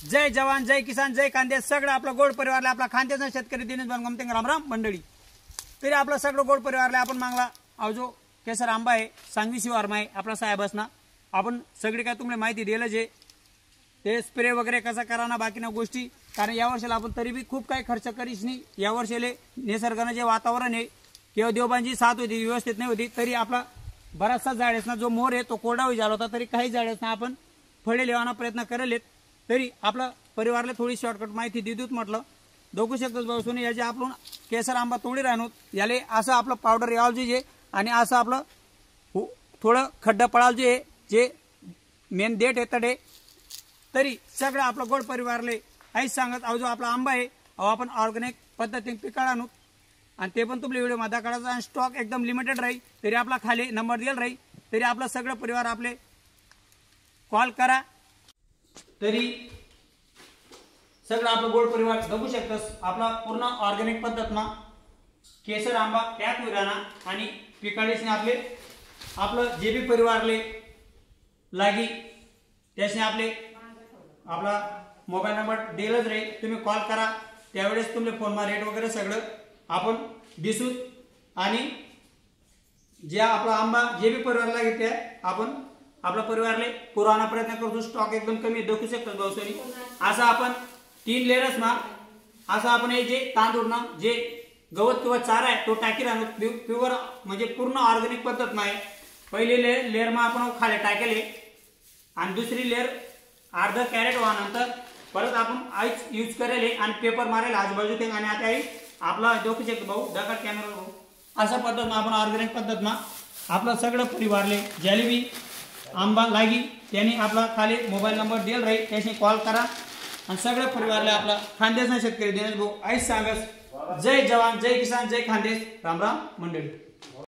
जय जवान जय किसान जय खानदेश सगळं आपलं गोड परिवारला आपला खानदेशचा शेतकरी दिनेश बनगमते राम मंडळी तरी आपलं सगळं गोड परिवारला आपण मागला अहो जो केसर आंबा आहे सांगवी शिवारमा आहे आपला साहेबासना आपण सगळी काय तुम्हाला माहिती दिलं जे ते स्प्रे वगैरे कसा कराना बाकी ना गोष्टी कारण या वर्षाला आपण तरी बी खूप काही खर्च करीस नाही या वर्षाले निसर्गानं जे वातावरण आहे किंवा देवबांची साथ होती व्यवस्थित नाही होती तरी आपला बराचसा झाडेसना जो मोर आहे तो कोरडा होई झाला होता तरी काही झाडेसना आपण फळे लेवाना प्रयत्न करेलेत तरी आपला परिवारला थोडी शॉर्टकट माहिती देऊत म्हटलं दोघू शकतो भाऊ याचे आपण केसर आंबा तोडी राहणो याले असं आपलं पावडर यावं जे आणि असं आपलं थोडं खड्डा पडाल जे मेन देठ आहे तडे तरी सगळं आपलं गोड परिवारले आईच सांगत अहो जो आपला आंबा आहे अहो आपण ऑर्गॅनिक पद्धतीने पिकाळ आणू आणि ते पण तुमले व्हिडिओ मध्ये काढायचा आणि स्टॉक एकदम लिमिटेड राहील तरी आपला खाली नंबर दिला राहील तरी आपला सगळं परिवार आपले कॉल करा तरी सगळं आपलं गोड परिवार बघू शकतस आपला पूर्ण ऑर्गॅनिक पद्धतना केसर आंबा पॅक विराना आणि पिकाळीसने आपलं जे बी परिवारले लागी त्याने आपला मोबाईल नंबर दिलाच राहील तुम्ही कॉल करा त्यावेळेस तुमले फोन मा रेट वगैरे सगळं आपण दिसू आणि जे आपला आंबा जे बी परिवार लागे ते आपण आपला परिवारले पुराणा प्रयत्न करतो स्टॉक एकदम कमी दाखवू शकतो भाऊसनी असं आपण 3 लेयर्स मा असं आपण हे जे तांदूळ ना जे गवत किंवा चारा आहे तो टाकी राहणं प्युअर म्हणजे पूर्ण ऑर्गॅनिक पद्धत नाही पहिले लेयर मा आपण खाली टाकेले आणि दुसरी लेयर अर्धा कॅरेट व्हानंतर परत आपण आईच यूज करेले आणि पेपर मारेल आजूबाजू ते आणि आता आपला दाखवू शकतो भाऊ दगड कॅमेरा भाऊ अशा पद्धतीने आपण ऑर्गॅनिक पद्धतीने आपलं सगळं परिवारले जलेबी आंबा लागी त्यांनी आपला खाली मोबाईल नंबर दिला राहील त्याने कॉल करा आणि सगळं परिवारला आपला खानदेशना शेतकरी दिनेश भाऊ आईच सांगस जय जवान जय किसान जय खानदेश राम राम मंडळी।